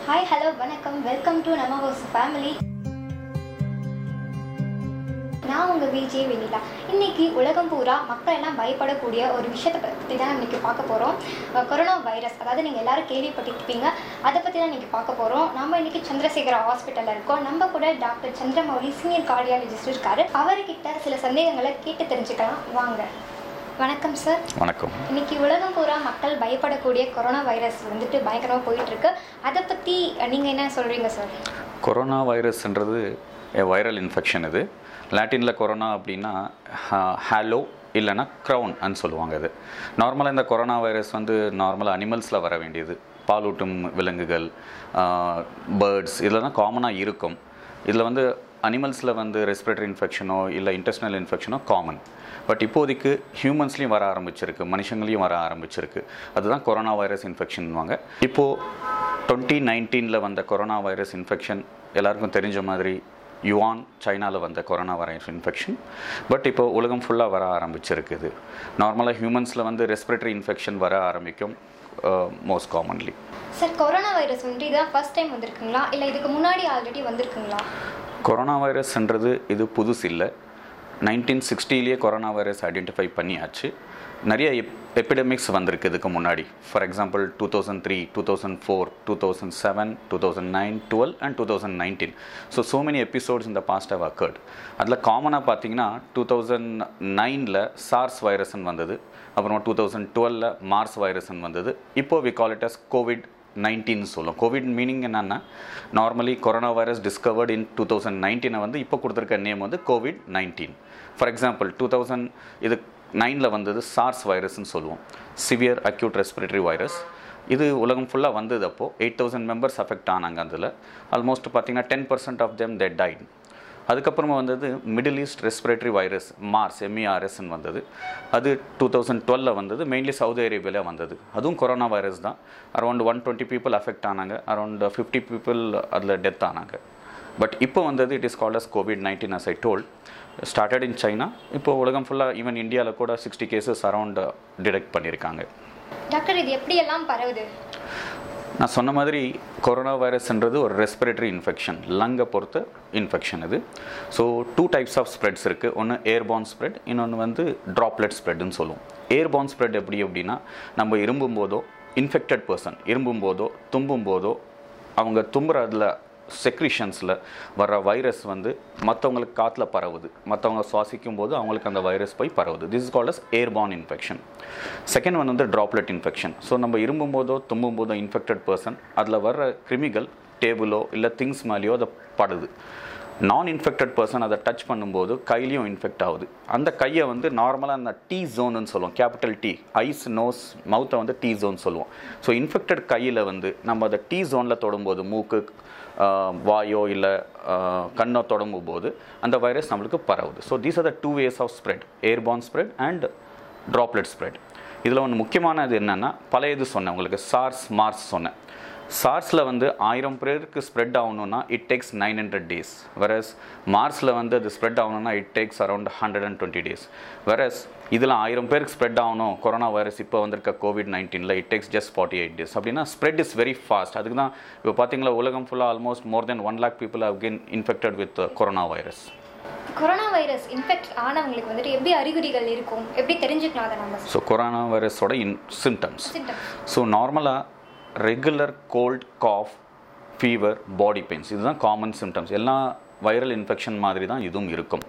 Hi hello வணக்கம், welcome to நம்ம house family. நான் உங்கள் விஜய் வெண்ணிலா. இன்றைக்கி உலகம் பூரா மக்கள் எல்லாம் பயப்படக்கூடிய ஒரு விஷயத்தை பற்றி தான் இன்றைக்கி பார்க்க போகிறோம். கொரோனா வைரஸ், அதாவது நீங்கள் எல்லோரும் கேள்விப்பட்டிருப்பீங்க. அதை பற்றி தான் இன்றைக்கி பார்க்க போகிறோம். நம்ம இன்றைக்கி சந்திரசேகரா ஹாஸ்பிட்டலில் இருக்கோம். நம்ம கூட டாக்டர் சந்திரமௌலி சீனியர் கார்டியாலஜிஸ்ட் இருக்கார். அவர்கிட்ட சில சந்தேகங்களை கேட்டு தெரிஞ்சுக்கலாம் வாங்க. வணக்கம் சார். வணக்கம். இன்றைக்கி உலகம் பூரா மக்கள் பயப்படக்கூடிய கொரோனா வைரஸ் பயங்கரமாக போயிட்டுருக்கு. அதை பற்றி நீங்கள் என்ன சொல்கிறீங்க சார்? கொரோனா வைரஸ்ன்றது வைரல் இன்ஃபெக்ஷன். இது லாட்டினில் கொரோனா அப்படின்னா ஹாலோ இல்லைன்னா க்ரௌன்னு சொல்லுவாங்க. இது நார்மலாக இந்த கொரோனா வைரஸ் நார்மலாக அனிமல்ஸில் வர வேண்டியது. பாலூட்டும் விலங்குகள், பேர்ட்ஸ் இதில் தான் காமனாக இருக்கும். இதில் அனிமல்ஸில் ரெஸ்பிரேட்டரி இன்ஃபெக்ஷனோ இல்லை இன்டெஸ்டினல் இன்ஃபெக்ஷனோ காமன். பட் இப்போதைக்கு ஹியூமன்ஸ்லேயும் வர ஆரம்பிச்சிருக்கு, மனுஷங்களையும் வர ஆரம்பிச்சிருக்கு. அதுதான் கொரோனா வைரஸ் இன்ஃபெக்ஷன்வாங்க. இப்போது 2019 வந்த கொரோனா வைரஸ் இன்ஃபெக்ஷன் எல்லாருக்கும் தெரிஞ்ச மாதிரி யுவான் சைனாவில் வந்த கொரோனா வைரஸ் இன்ஃபெக்ஷன். பட் இப்போது உலகம் ஃபுல்லாக வர ஆரம்பிச்சிருக்குது. நார்மலாக ஹியூமன்ஸில் ரெஸ்பிரேட்டரி இன்ஃபெக்ஷன் வர ஆரம்பிக்கும் most commonly. Sir, corona virus இதுதான் ஃபர்ஸ்ட் டைம் வந்திருக்குங்களா இல்லை இதுக்கு முன்னாடி ஆல்ரெடி வந்திருக்குங்களா? கொரோனா வைரஸ்ன்றது இது புதுசு இல்லை. 1960 கொரோனா வைரஸ் ஐடென்டிஃபை பண்ணியாச்சு. நிறைய எபிடமிக்ஸ் வந்திருக்கு இதுக்கு முன்னாடி. For example 2003, 2004, 2007, 2009, 12 and 2019. So many episodes இந்த பாஸ்ட் ஹவ் அக்கர்ட். அதில் காமனாக பார்த்தீங்கன்னா 2009 சார்ஸ் வைரஸ்ன்னு வந்தது. அப்புறம் 2012 மார்ஸ் வைரஸ்ன்னு வந்தது. இப்போது we call it as COVID-19 சொல்லும். கோவிட் மீனிங் என்னென்னா, நார்மலி கொரோனா வைரஸ் டிஸ்கவர்ட் இன் 2019 இப்போ கொடுத்துருக்க நேம் COVID-19. ஃபார் எக்ஸாம்பிள் 2009 வந்தது சார்ஸ் வைரஸ்ன்னு சொல்லுவோம், சிவியர் அக்யூட் ரெஸ்பிரேட்டரி வைரஸ். இது உலகம் ஃபுல்லாக வந்தது. அப்போது 8000 மெம்பர்ஸ் அஃபெக்ட் ஆனாங்க. அதில் ஆல்மோஸ்ட் பார்த்திங்கன்னா 10% ஆஃப் தெம் தே டைட். அதுக்கப்புறமா வந்தது middle east respiratory virus, MERS MERSன்னு வந்தது. அது 2012 வந்தது. மெயின்லி சவுதி அரேபியாவில் வந்தது. அதுவும் கொரோனா வைரஸ் தான். அரௌண்ட் 120 பீப்புள் அஃபெக்ட் ஆனாங்க. அரௌண்ட் 50 பீப்புள் அதில் டெத் ஆனாங்க. பட் இப்போ வந்தது it is called as COVID-19 as I told. Started in China. இப்போ உலகம் ஃபுல்லாக ஈவன் இந்தியாவில் கூட 60 கேசஸ் அரௌண்ட் டிடெக்ட் பண்ணியிருக்காங்க. டாக்டர், இது எப்படியெல்லாம் பரவுது? நான் சொன்ன மாதிரி கொரோனா வைரஸ்ன்றது ஒரு ரெஸ்பிரேட்டரி இன்ஃபெக்ஷன், லங்கை பொறுத்த இன்ஃபெக்ஷன் இது. ஸோ 2 டைப்ஸ் ஆஃப் ஸ்ப்ரெட்ஸ் இருக்குது. ஒன்று ஏர்பார்ன் ஸ்ப்ரெட், இன்னொன்று ட்ராப்லெட் ஸ்ப்ரெட்னு சொல்லுவோம். ஏர்பார்ன் ஸ்ப்ரெட் அப்படின்னா நம்ம இரும்பும் போதோ, இன்ஃபெக்டட் பர்சன் இரும்பும் போதோ தும்பும் போதோ அவங்க தும்புறதில் செக்ரிஷன்ஸில் வர்ற வைரஸ் மற்றவங்களுக்கு காற்றுல பரவுது. மற்றவங்க சுவாசிக்கும் போது அவங்களுக்கு அந்த வைரஸ் போய் பரவுது. This is called as airborne infection. Second one droplet infection. So நம்ம இரும்பும் போதோ தும்பும் போதோ இன்ஃபெக்டட் பர்சன் அதில் வர்ற கிருமிகள் டேபிளோ இல்லை திங்ஸ் மேலேயோ அதை படுது. நான் இன்ஃபெக்டட் பர்சன் அதை டச் பண்ணும்போது கையிலையும் இன்ஃபெக்ட் ஆகுது. அந்த கையை நார்மலாக அந்த T ஜோன்னு சொல்லுவோம், கேபிட்டல் T. ஐஸ், நோஸ், மவுத்தை T ஜோன் சொல்லுவோம். ஸோ இன்ஃபெக்டட் கையில் நம்ம அதை T ஜோனில் தொடும்போது, மூக்கு, வாயோ இல்லை கண்ணோ தொடங்கும் போது அந்த வைரஸ் நம்மளுக்கு பரவுது. So these are the 2 ways of spread, airborne spread and droplet spread. இதில் ஒன்று முக்கியமானது என்னென்னா, பழையது சொன்னேன் உங்களுக்கு, சார்ஸ் மார்ஸ் சொன்னேன். சார்ஸில் 1000 பேருக்கு ஸ்ப்ரெட் ஆகணுன்னா இட் டேக்ஸ் 900 days. வெரஸ் மார்ஸில் அது ஸ்ப்ரெட் ஆகணுன்னா it takes around 120 days. Versus இதில் 1000 பேருக்கு ஸ்ப்ரெட் ஆகணும் கொரோனா வைரஸ் இப்போ வந்திருக்க COVID-19 it takes just 48 days. அப்படின்னா ஸ்ப்ரெட் இஸ் வெரி ஃபாஸ்ட். அதுக்கு தான் இப்போ பார்த்தீங்களா உலகம் ஃபுல்லாக almost more than 1 lakh people have been infected with corona virus. Corona virus infect ஆனவங்களுக்கு எப்படி அறிகுறிகள் இருக்கும், எப்படி தெரிஞ்சுக்கலாம் அதை நம்ம? ஸோ கொரோனா வைரஸோட சிம்டம்ஸ். ஸோ நார்மலாக regular cold, cough, fever, body pains, இதுதான் காமன் சிம்டம்ஸ். எல்லா வைரல் இன்ஃபெக்ஷன் மாதிரி தான் இதுவும் இருக்கும்.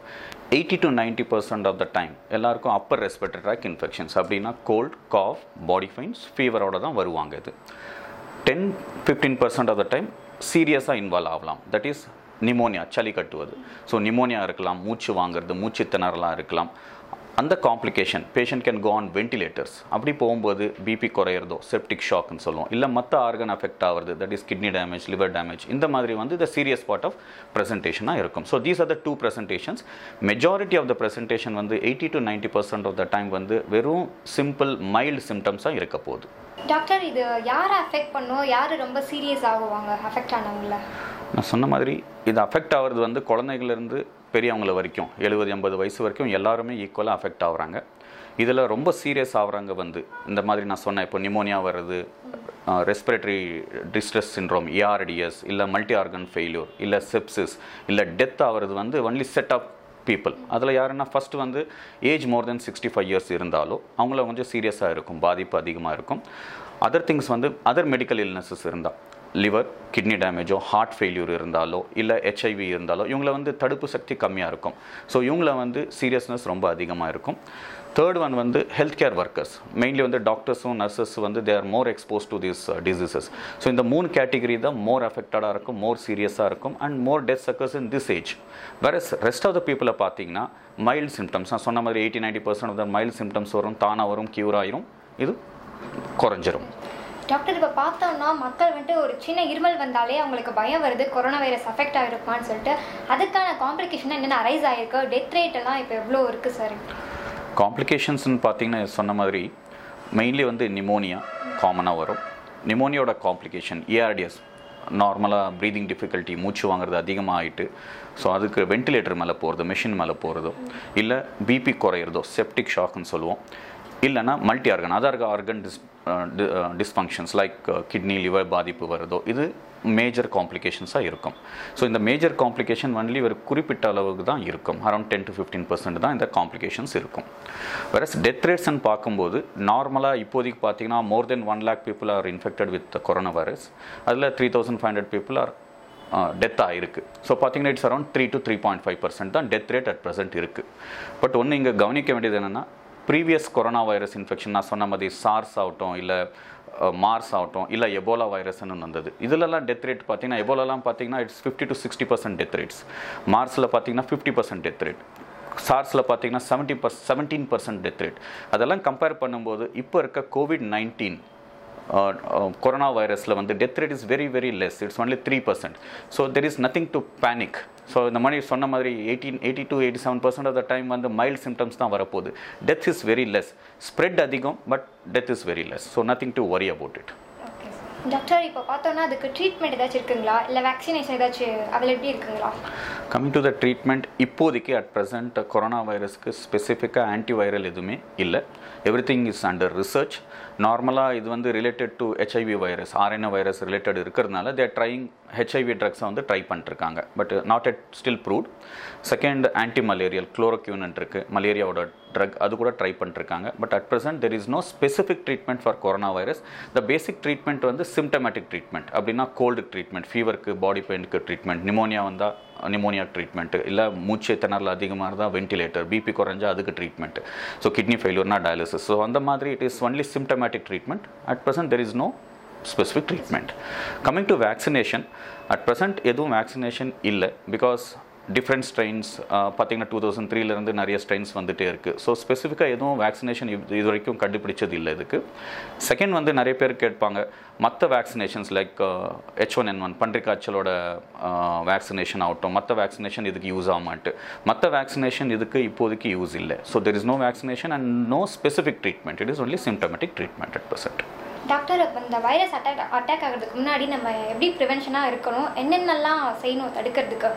80 to 90% ஆஃப் த டைம் எல்லாருக்கும் அப்பர் ரெஸ்பிரேட்டரி ட்ராக் இன்ஃபெக்ஷன்ஸ் அப்படின்னா கோல்ட், காஃப், பாடி பெயின்ஸ், ஃபீவரோட தான் வருவாங்க. இது 10-15% ஆஃப் த டைம் சீரியஸாக இன்வால்வ் ஆகலாம். தட் இஸ் நிமோனியா, சளி கட்டுவது. ஸோ நிமோனியா இருக்கலாம், மூச்சு வாங்குறது, மூச்சு திணறலாம் இருக்கலாம். அந்த complication patient can go on ventilators. அப்படி போகும்போது பிபி குறையிறதோ, செப்டிக் ஷாக்னு சொல்லுவோம், இல்லை மற்ற ஆர்கன் அஃபெக்ட் ஆகிறது, that is kidney damage, liver damage. இந்த மாதிரி இந்த சீரியஸ் பார்ட் ஆஃப் ப்ரெசன்டேஷனாக இருக்கும். So these are the 2 presentations. Majority of the presentation 80 to 90% of the time வெறும் சிம்பிள் மைல்டு சிம்டம்ஸாக இருக்க போகுது. டாக்டர், இது யாரை அஃபெக்ட் பண்ணும், யார் ரொம்ப சீரியஸ் ஆகுவாங்க அஃபெக்ட் ஆனவங்கள? நான் சொன்ன மாதிரி இது அஃபெக்ட் ஆகிறது குழந்தைகளிலிருந்து பெரியவங்கள வரைக்கும் 70-80 வயசு வரைக்கும் எல்லாருமே ஈக்குவலாக அஃபெக்ட் ஆகுறாங்க. இதில் ரொம்ப சீரியஸ் ஆகுறாங்க இந்த மாதிரி நான் சொன்னேன், இப்போ நிமோனியா வருது, ரெஸ்பிரேட்டரி டிஸ்ட்ரெஸ் சிண்ட்ரோம் ஏஆர்டிஎஸ் இல்லை மல்டி ஆர்கன் ஃபெயிலியூர் இல்லை செப்சிஸ் இல்லை டெத் ஆகிறது வந்து ஒன்லி செட் ஆஃப் பீப்புள். அதில் யாருன்னா ஃபஸ்ட்டு வந்து ஏஜ் மோர் தென் 65 இயர்ஸ் இருந்தாலோ அவங்கள கொஞ்சம் சீரியஸாக இருக்கும், பாதிப்பு அதிகமாக இருக்கும். அதர் திங்ஸ் வந்து அதர் மெடிக்கல் இல்னஸஸ் இருந்தால் லிவர் கிட்னி டேமேஜோ ஹார்ட் ஃபெயில்யூர் இருந்தாலோ இல்லை ஹெச்ஐவி இருந்தாலோ இவங்கள வந்து தடுப்பு சக்தி கம்மியாக இருக்கும். ஸோ இவங்கள வந்து சீரியஸ்னஸ் ரொம்ப அதிகமாக இருக்கும். தேர்ட் ஒன் வந்து ஹெல்த் கேர் ஒர்க்கர்ஸ், மெயின்லி வந்து டாக்டர்ஸும் நர்சஸ் வந்து they are more expose to these diseases. So இந்த 3 கேட்டகரி தான் மோர் அஃபெக்டடாக இருக்கும், மோர் சீரியஸாக இருக்கும் and more death occurs in this age. வேற ரெஸ்ட் ஆஃப் த பீப்புளை பார்த்தீங்கன்னா மைல்டு சிம்டம்ஸ், நான் சொன்ன மாதிரி 80-90% ஆஃப் த மைல்டு சிம்டம்ஸ் வரும், தானாக வரும், க்யூர் ஆயிரும், இது குறைஞ்சிரும். டாக்டர் இப்போ பார்த்தோம்னா மக்கள் வந்துட்டு ஒரு சின்ன இருமல் வந்தாலே அவங்களுக்கு பயம் வருது, கொரோனா வைரஸ் அஃபெக்ட் ஆகிருப்பான்னு சொல்லிட்டு. அதுக்கான காம்ப்ளிகேஷன் என்னென்ன அரைஸ் ஆகிருக்கு, டெத் ரேட் எல்லாம் இப்போ எவ்வளோ இருக்குது சார்? காம்ப்ளிகேஷன்ஸ்னு பார்த்தீங்கன்னா சொன்ன மாதிரி மெயின்லி வந்து நிமோனியா காமனாக வரும். நிமோனியோட காம்ப்ளிகேஷன் ஏஆர்டிஎஸ், நார்மலாக ப்ரீதிங் டிஃபிகல்ட்டி, மூச்சு வாங்குறது அதிகமாக ஆகிட்டு ஸோ அதுக்கு வென்டிலேட்டர் மேலே போகிறதோ மிஷின் மேலே போகிறதோ இல்லை பிபி குறையிறதோ செப்டிக் ஷாக்குன்னு சொல்லுவோம். இல்லைனா multi organ other organ dysfunctions like kidney liver பாதிப்பு வருதோ இது மேஜர் காம்ப்ளிகேஷன்ஸாக இருக்கும். ஸோ இந்த மேஜர் காம்ப்ளிகேஷன் ஒன்லி ஒரு குறிப்பிட்ட அளவுக்கு தான் இருக்கும், அரௌண்ட் 10-15% தான் இந்த காம்ப்ளிகேஷன்ஸ் இருக்கும். வேற டெத் ரேட்ஸ்ன்னு பார்க்கும்போது நார்மலாக இப்போதைக்கு பார்த்தீங்கன்னா மோர் than 1 lakh people R infected with corona virus. அதில் 3,500 people ஆர் டெத் ஆகிருக்கு. ஸோ பார்த்தீங்கன்னா இட்ஸ் அரௌண்ட் 3 to 3.5% தான் டெத் ரேட் அட் ப்ரெசென்ட் இருக்குது. பட் ஒன்று இங்கே கவனிக்க வேண்டியது என்னென்னா ப்ரீவியஸ் கொரோனா வைரஸ் இன்ஃபெக்ஷன் நான் சொன்ன மாதிரி சார்ஸ் ஆகட்டும் இல்லை மார்ஸ் ஆகட்டும் இல்லை எபோலா வைரஸ்ன்னு வந்தது, இதிலெல்லாம் டெத் ரேட் பார்த்தீங்கன்னா எபோலாலாம் பார்த்தீங்கன்னா இட்ஸ் 50 to 60% டெத் ரேட்ஸ், மார்ஸில் பார்த்தீங்கன்னா 50% டெத் ரேட், சார்ஸில் பார்த்தீங்கன்னா 17% டெத் ரேட். அதெல்லாம் கம்பேர் பண்ணும்போது இப்போ இருக்க COVID-19 கொரோனா வைரஸில் வந்து death rate is very very less, it's only 3%. So there is nothing to panic. So இந்த மாதிரி சொன்ன மாதிரி 80 to 87% ஆஃப் த டைம் வந்து மைல்டு சிம்டம்ஸ் தான் வரப்போகுது. Death is very less, spread அதிகம் but death is very less. So nothing to worry about it. Doctor இப்போ பார்த்தோன்னா அதுக்கு ட்ரீட்மெண்ட் ஏதாச்சும் இருக்குங்களா இல்லை வேக்சினேஷன் ஏதாச்சும் அவைலபிலிட்டி இருக்குங்களா? கம்மிங் டு த ட்ரீட்மெண்ட், இப்போதைக்கு அட் ப்ரெசென்ட் கொரோனா வைரஸ்க்கு ஸ்பெசிஃபிக்காக ஆன்டிவைரல் எதுவுமே இல்லை. Everything is under research. நார்மலாக இது வந்து related to HIV virus, RNA virus related இருக்கிறதுனால தேர் ட்ரைங் ஹெச்ஐவி ட்ரக்ஸை வந்து ட்ரை பண்ணிட்டுருக்காங்க. But not yet still proved. Second anti malarial chloroquine இருக்குது, மலேரியாவோட ட்ரக், அது கூட ட்ரை பண்ணிட்டுருக்காங்க. But at present there is no specific treatment for corona virus. The basic treatment வந்து சிம்டமேட்டிக் ட்ரீட்மெண்ட், அப்படின்னா கோல்டுக்கு ட்ரீட்மெண்ட், ஃபீவருக்கு பாடி பெயினுக்கு ட்ரீட்மெண்ட், நிமோனியா வந்தால் நிமோனியா ட்ரீட்மெண்ட்டு, இல்லை மூச்சு திணறல் அதிகமாக இருந்தால் வென்டிலேட்டர், பிபி குறைஞ்சா அதுக்கு ட்ரீட்மெண்ட், ஸோ கிட்னி ஃபெயிலியர்னா டயாலிசிஸ். ஸோ அந்த மாதிரி it is only symptomatic treatment. At present there is no specific treatment. Coming to vaccination, at present எதுவும் வேக்சினேஷன் இல்லை. பிகாஸ் டிஃப்ரெண்ட் ஸ்ட்ரெயின்ஸ் பார்த்திங்கன்னா 2003 நிறைய ஸ்ட்ரெயின்ஸ் வந்துகிட்டே இருக்குது. ஸோ ஸ்பெசிஃபிக்காக எதுவும் வேக்சினேஷன் இது வரைக்கும் கண்டுபிடிச்சது இல்லை இதுக்கு. செகண்ட் வந்து நிறைய பேர் கேட்பாங்க மற்ற வேக்சினேஷன்ஸ் லைக் H1N1 பன்றி காய்ச்சலோட வேக்சினேஷன் ஆகட்டும், மற்ற வேக்சினேஷன் இதுக்கு யூஸ் ஆகாமாட்டு. மற்ற வேக்சினேஷன் இதுக்கு இப்போதைக்கு யூஸ் இல்லை. So there is no vaccination and no specific treatment. It is only symptomatic treatment at present. Doctor, இப்போ இந்த வைரஸ் அட்டாக் ஆகிறதுக்கு முன்னாடி நம்ம எப்படி ப்ரிவென்ஷனாக இருக்கணும், என்னென்னலாம் செய்யணும் தடுக்கிறதுக்கு?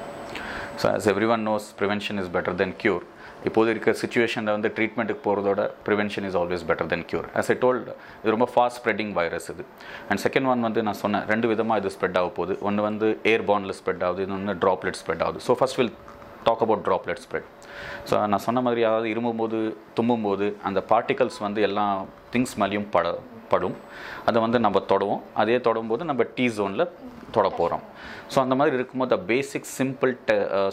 So as everyone knows prevention is better than cure. இப்போது இருக்க சுச்சுவேஷனில் வந்து ட்ரீட்மெண்ட்டுக்கு போகிறதோட prevention is always better than cure. As I told, இது ரொம்ப ஃபாஸ்ட் ஸ்ப்ரெட்டிங் வைரஸ் இது. அண்ட் செகண்ட் ஒன் வந்து நான் சொன்னேன் 2 விதமாக இது ஸ்ப்ரெட் ஆக போகுது. ஒன்று வந்து ஏர்பார்னில் ஸ்ப்ரெட் ஆகுது, இன்னொன்று ட்ராப்லெட் ஸ்ப்ரெட் ஆகுது. So first will talk about droplet spread. So நான் சொன்ன மாதிரி அதாவது இருமும்போது தும்பும்போது அந்த பார்ட்டிகல்ஸ் வந்து எல்லா திங்ஸ் மேலேயும் படும். அதை வந்து நம்ம தொடுவோம், அதே தொடும்போது நம்ம T zone தொட போகிறோம். ஸோ அந்த மாதிரி இருக்கும்போது the basic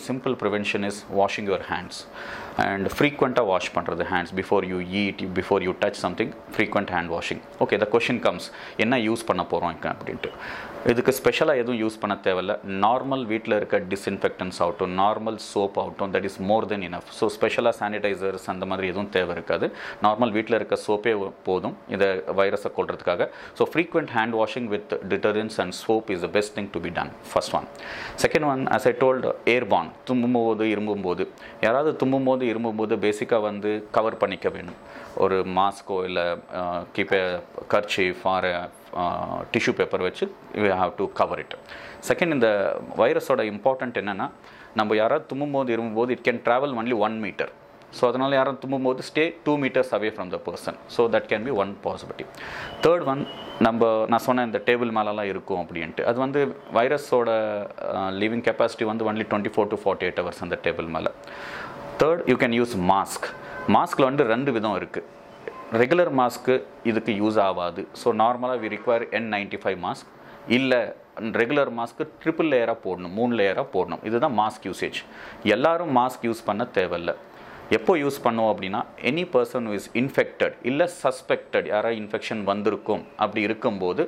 simple prevention is washing your hands and ஃப்ரீக்வெண்ட்டாக வாஷ் பண்ணுறது hands before you eat, before you touch something, frequent hand washing. Okay, the question comes, என்ன யூஸ் பண்ண போகிறோம் அப்படின்ட்டு. இதுக்கு ஸ்பெஷலாக எதுவும் யூஸ் பண்ண தேவையில்ல. நார்மல் வீட்டில் இருக்க டிஸ்இன்ஃபெக்டன்ஸ் ஆகட்டும், நார்மல் சோப் ஆகட்டும், that is more then enough. So ஸ்பெஷலாக சானிடைசர்ஸ் அந்த மாதிரி எதுவும் தேவை இருக்காது. நார்மல் வீட்டில் இருக்க சோப்பே போதும் இதை வைரஸை கொள்றதுக்காக. So frequent hand washing with detergents and soap is the best thing to be done. First one. Second one, as I told, airborne, தும்பும்போது இரும்பும்போது, யாராவது தும்பும்போது இரும்பும்போது பேசிக்காக வந்து கவர் பண்ணிக்க வேணும். ஒரு மாஸ்கோ இல்லை keep a kerchief or tissue paper வச்சு you have to cover it. Second, இந்த வைரஸோட இம்பார்ட்டன்ட் என்னென்னா, நம்ம யாராவது தும்பும்போது இருமும்போது it can travel only 1 meter. So அதனால் யாரும் தும்பும்போது stay 2 meters away from the person. So that can be one possibility. Third one, நான் சொன்ன இந்த டேபிள் மேலெலாம் இருக்கும் அப்படின்ட்டு, அது வந்து வைரஸோட லிவிங் கெப்பாசிட்டி வந்து ஒன்லி 24 to 48 hours அந்த டேபிள் மேலே. Third, you can use mask. மாஸ்கில் வந்து 2 விதம் இருக்குது. ரெகுலர் மாஸ்க்கு இதுக்கு யூஸ் ஆகாது. ஸோ நார்மலாக வி ரிக்வயர் N95 மாஸ்க், இல்லை ரெகுலர் மாஸ்க்கு 3 லேயராக போடணும், 3 லேயராக போடணும். இதுதான் மாஸ்க் யூசேஜ். எல்லாரும் மாஸ்க் யூஸ் பண்ண தேவையில்லை. எப்போ யூஸ் பண்ணுவோம் அப்படின்னா, any person who is infected இல்லை சஸ்பெக்டட், யாராவது இன்ஃபெக்ஷன் வந்திருக்கும் அப்படி இருக்கும்போது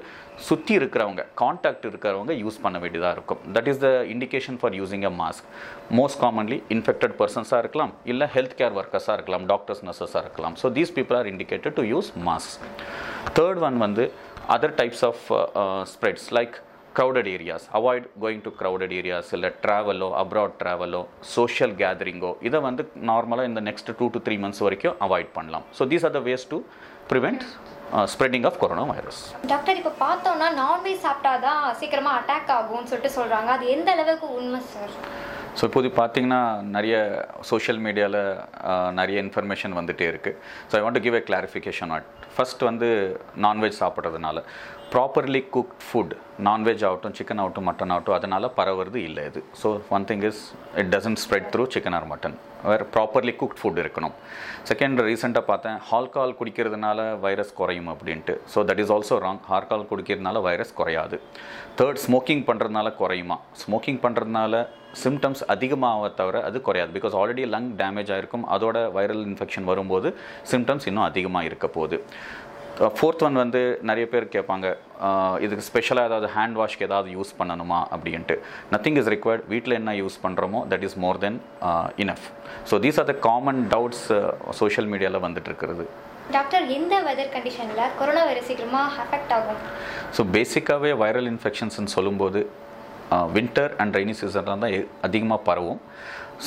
சுற்றி இருக்கிறவங்க, கான்டாக்ட் இருக்கிறவங்க யூஸ் பண்ண வேண்டியதாக இருக்கும். That is the indication for using a mask. Most commonly infected பர்சன்ஸாக இருக்கலாம், இல்லை ஹெல்த் கேர் ஒர்க்கர்ஸாக இருக்கலாம், டாக்டர்ஸ் நர்சஸாக இருக்கலாம். So these people are indicated to use mask. Third one வந்து other types of spreads like crowded areas. Avoid going to crowded areas, இல்லை ட்ராவலோ, abroad ட்ராவலோ, social கேதரிங்கோ, இதை வந்து நார்மலாக இந்த நெக்ஸ்ட் 2 to 3 months வரைக்கும் அவாய்ட் பண்ணலாம். So these are the ways to prevent spreading of corona virus. Doctor, இப்போ பார்த்தோம்னா நான்வெஜ் சாப்பிட்டா தான் சீக்கிரமாக அட்டாக் ஆகும்னு சொல்லிட்டு சொல்கிறாங்க. அது எந்த அளவுக்கு உண்மை சார்? ஸோ இப்போது பார்த்தீங்கன்னா நிறைய சோஷியல் மீடியாவில் நிறைய இன்ஃபர்மேஷன் வந்துகிட்டே இருக்குது. So I want to give a clarification. First வந்து நான்வெஜ் சாப்பிட்றதுனால ப்ராப்பர்லி குக்ட் ஃபுட், நான்வெஜ் ஆகட்டும், சிக்கன் ஆகட்டும், மட்டன் ஆகட்டும், அதனால் பரவுறது இல்லை இது. So one thing is it doesn't spread through chicken or mutton. வேறு ப்ராப்பர்லி குக்ட் ஃபுட் இருக்கணும். செகண்ட், ரீசெண்டாக பார்த்தேன் ஆல்கஹால் குடிக்கிறதுனால வைரஸ் குறையும் அப்படின்ட்டு. So that is also wrong. Alcohol குடிக்கிறதுனால வைரஸ் குறையாது. தேர்ட், ஸ்மோக்கிங் பண்ணுறதுனால குறையுமா? ஸ்மோக்கிங் பண்ணுறதுனால சிம்டம்ஸ் அதிகமாக தவிர அது குறையாது. பிகாஸ் ஆல்ரெடி லங் டேமேஜ் ஆகிருக்கும். அதோட வைரல் இன்ஃபெக்ஷன் வரும்போது சிம்டம்ஸ் இன்னும் அதிகமாக இருக்க போகுது. ஃபோர்த் ஒன் வந்து நிறைய பேர் கேட்பாங்க, இதுக்கு ஸ்பெஷலாக ஏதாவது ஹேண்ட் வாஷ்க்கு ஏதாவது யூஸ் பண்ணணுமா அப்படின்ட்டு. Nothing is required. வீட்டில் என்ன யூஸ் பண்ணுறோமோ that is more then enough. So these are the common doubts social மீடியாவில் வந்துட்டு இருக்கிறது. டாக்டர், எந்த வெதர் கண்டிஷனில் கொரோனா வைரஸ் சீக்கிரமாக அஃபெக்ட் ஆகும்? ஸோ பேசிக்காகவே வைரல் இன்ஃபெக்ஷன்ஸ்ன்னு சொல்லும்போது வின்டர் அண்ட் ரெய்னி சீசனில் தான் அதிகமாக பரவும்.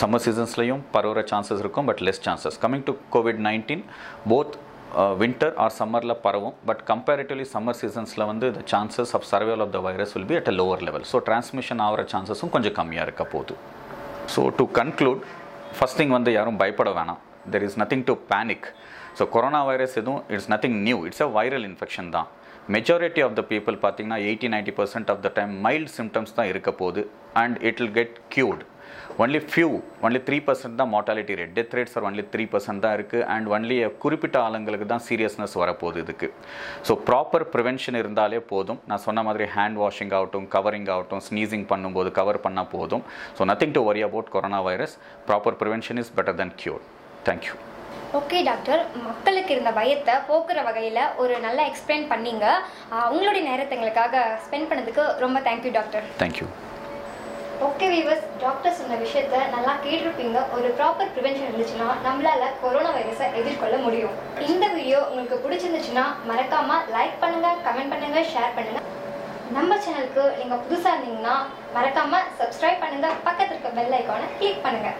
சம்மர் சீசன்ஸ்லையும் பரவுற சான்சஸ் இருக்கும், but less chances. Coming to COVID-19, both winter or சம்மரில் பரவும். பட் கம்பேரிட்டிவ்லி சம்மர் சீசன்ஸில் வந்து the chances of survival of the virus will be at a lower level. So transmission ஆகிற சான்சஸும் கொஞ்சம் கம்மியாக இருக்க போகுது. So to conclude, first thing வந்து யாரும் பயப்பட வேணாம். There is nothing to panic. So corona virus எதுவும் it's nothing new. It's a viral infection தான். மெஜாரிட்டி ஆஃப் த பீப்புள் பார்த்தீங்கன்னா 80-90% of the time mild symptoms தான் இருக்க போகுது and it will get cured. only 3% தான் mortality rate. Death rates R only 3% தான் இருக்குது. And only குறிப்பிட்ட ஆளுங்களுக்கு தான் சீரியஸ்னஸ் வரப்போகுது இதுக்கு. ஸோ ப்ராப்பர் ப்ரிவென்ஷன் இருந்தாலே போதும். நான் சொன்ன மாதிரி ஹேண்ட் வாஷிங் ஆகட்டும், கவரிங் ஆகட்டும், ஸ்னீசிங் பண்ணும்போது கவர் பண்ணால் போதும். So nothing to worry about corona virus. Proper prevention is better than cure. Thank you. Okay doctor, மக்களுக்கு இருந்த பயத்தை போக்குற வகையில் ஒரு நல்லா எக்ஸ்பிளைன் பண்ணீங்க. உங்களுடைய நேரத்தை எங்களுக்காக ஸ்பெண்ட் பண்ணதுக்கு ரொம்ப thank you doctor. Thank you. Okay viewers, doctor சொன்ன விஷயத்த நல்லா கேட்டிருப்பீங்க. ஒரு ப்ராப்பர் ப்ரிவென்ஷன் இருந்துச்சுன்னா நம்மளால கொரோனா வைரஸை எதிர்கொள்ள முடியும். இந்த வீடியோ உங்களுக்கு பிடிச்சிருந்துச்சுன்னா மறக்காம லைக் பண்ணுங்க, கமெண்ட் பண்ணுங்க, ஷேர் பண்ணுங்க. நம்ம சேனலுக்கு நீங்க புதுசா இருந்தீங்கன்னா மறக்காம சப்ஸ்கிரைப் பண்ணுங்க, பக்கத்துல இருக்க பெல் ஐகானை கிளிக் பண்ணுங்க.